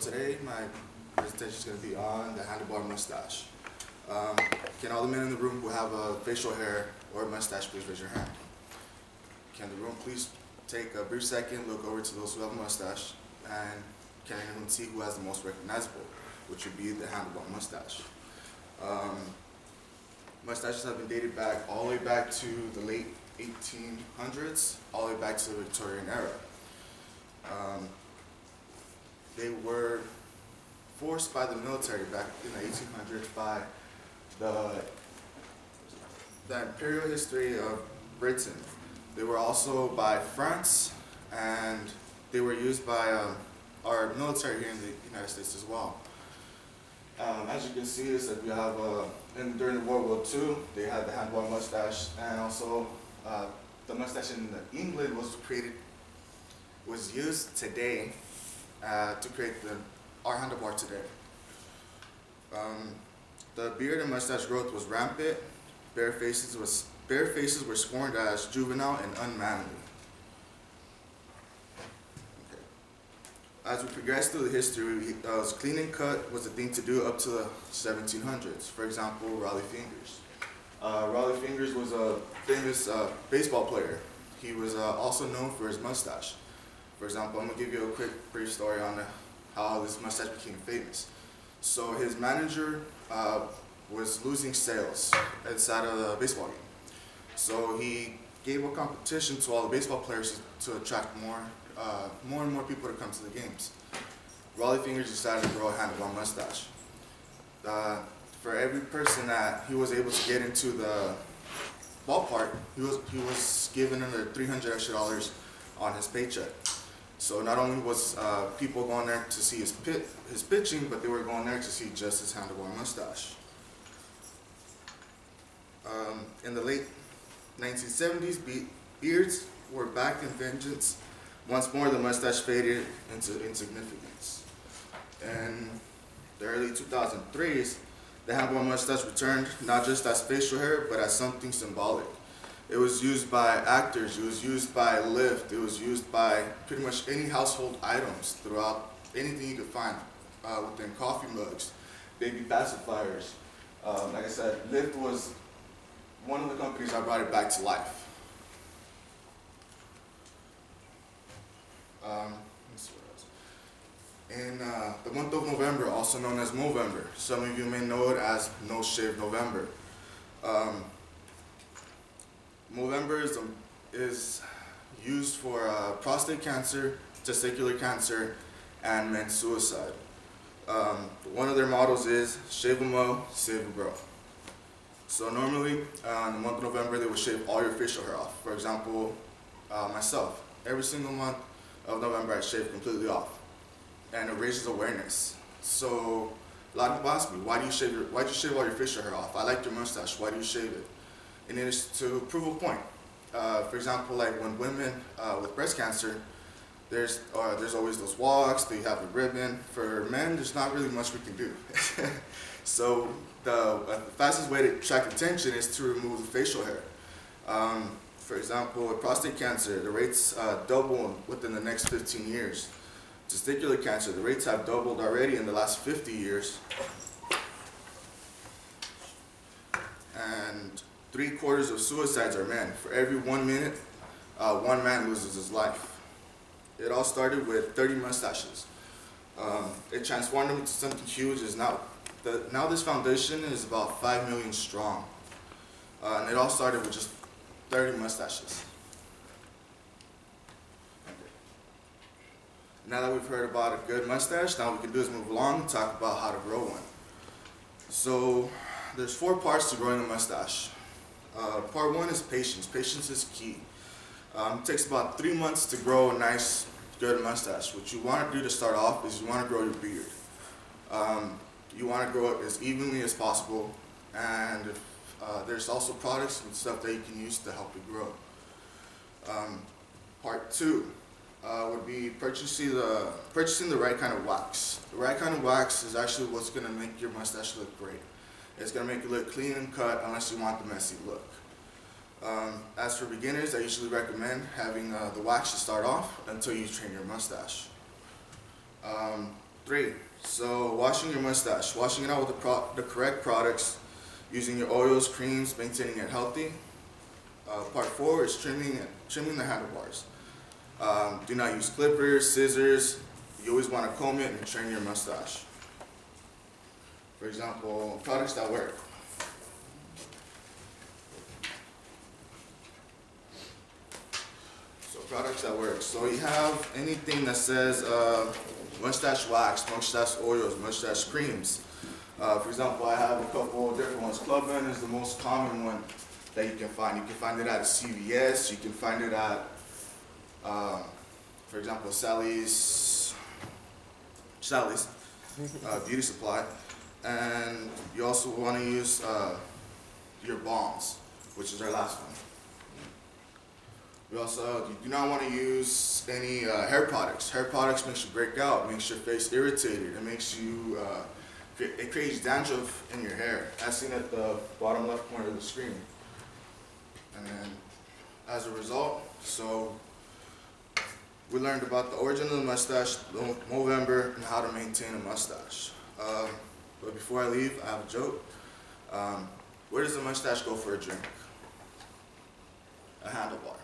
Today my presentation is going to be on the handlebar mustache. Can all the men in the room who have a facial hair or a mustache please raise your hand? Can the room please take a brief second, look over to those who have a mustache, and can anyone see who has the most recognizable, which would be the handlebar mustache. Mustaches have been dated back all the way back to the late 1800s, all the way back to the Victorian era. They were forced by the military back in the 1800s by the imperial history of Britain. They were also by France, and they were used by our military here in the United States as well. As you can see, is that we have during World War II, they had the handlebar mustache, and also the mustache in England was used today to create our handlebar today. The beard and mustache growth was rampant. Bare faces were scorned as juvenile and unmanly. Okay. As we progress through the history, clean and cut was a thing to do up to the 1700s. For example, Rollie Fingers. Rollie Fingers was a famous baseball player. He was also known for his mustache. For example, I'm going to give you a quick brief story on how this mustache became famous. So his manager was losing sales inside of the baseball game. So he gave a competition to all the baseball players to attract more and more people to come to the games. Rollie Fingers decided to grow a handlebar mustache. For every person that he was able to get into the ballpark, he was given another $300 extra on his paycheck. So not only was people going there to see his pitching, but they were going there to see just his handlebar mustache. In the late 1970s, beards were back in vengeance. Once more, the mustache faded into insignificance. In the early 2003s, the handlebar mustache returned not just as facial hair, but as something symbolic. It was used by actors, it was used by Lyft, it was used by pretty much any household items throughout anything you could find within coffee mugs, baby pacifiers. Like I said, Lyft was one of the companies that brought it back to life. Let's see what else. In the month of November, also known as Movember, some of you may know it as No Shave November. Movember is used for prostate cancer, testicular cancer, and men's suicide. One of their mottos is shave a mo, save a bro. So normally, in the month of November, they will shave all your facial hair off. For example, myself, every single month of November, I shave completely off, and it raises awareness. So a lot of people ask me, why do you shave all your facial hair off? I like your mustache. Why do you shave it? And it is to prove a point. For example, like when women with breast cancer, there's always those walks, they have a ribbon. For men, there's not really much we can do. So the fastest way to attract attention is to remove the facial hair. For example, with prostate cancer, the rates double within the next 15 years. Testicular cancer, the rates have doubled already in the last 50 years. And 3/4 of suicides are men. For every 1 minute, one man loses his life. It all started with 30 mustaches. It transformed into something huge. Now this foundation is about 5 million strong. And it all started with just 30 mustaches. Okay. Now that we've heard about a good mustache, now what we can do is move along and talk about how to grow one. So there's 4 parts to growing a mustache. Part 1 is patience. Patience is key. It takes about 3 months to grow a nice, good mustache. What you want to do to start off is you want to grow your beard. You want to grow it as evenly as possible, and there's also products and stuff that you can use to help it grow. Part 2 would be purchasing the right kind of wax. The right kind of wax is actually what's going to make your mustache look great. It's going to make it look clean and cut unless you want the messy look. As for beginners, I usually recommend having the wax to start off until you train your mustache. 3. So washing your mustache, washing it out with the correct products, using your oils, creams, maintaining it healthy. Part 4 is trimming the handlebars. Do not use clippers, scissors. You always want to comb it and trim your mustache. For example, products that work. So products that work. So you have anything that says mustache wax, mustache oils, mustache creams. For example, I have a couple of different ones. Club Med is the most common one that you can find. You can find it at CVS. You can find it at, for example, Sally's Beauty Supply. And you also want to use your balms, which is our last one. You do not want to use any hair products. Hair products makes you break out, makes your face irritated, it makes you, it creates dandruff in your hair, as seen at the bottom left corner of the screen. And then, as a result, so we learned about the origin of the mustache, Movember, and how to maintain a mustache. But before I leave, I have a joke. Where does a mustache go for a drink? A handlebar.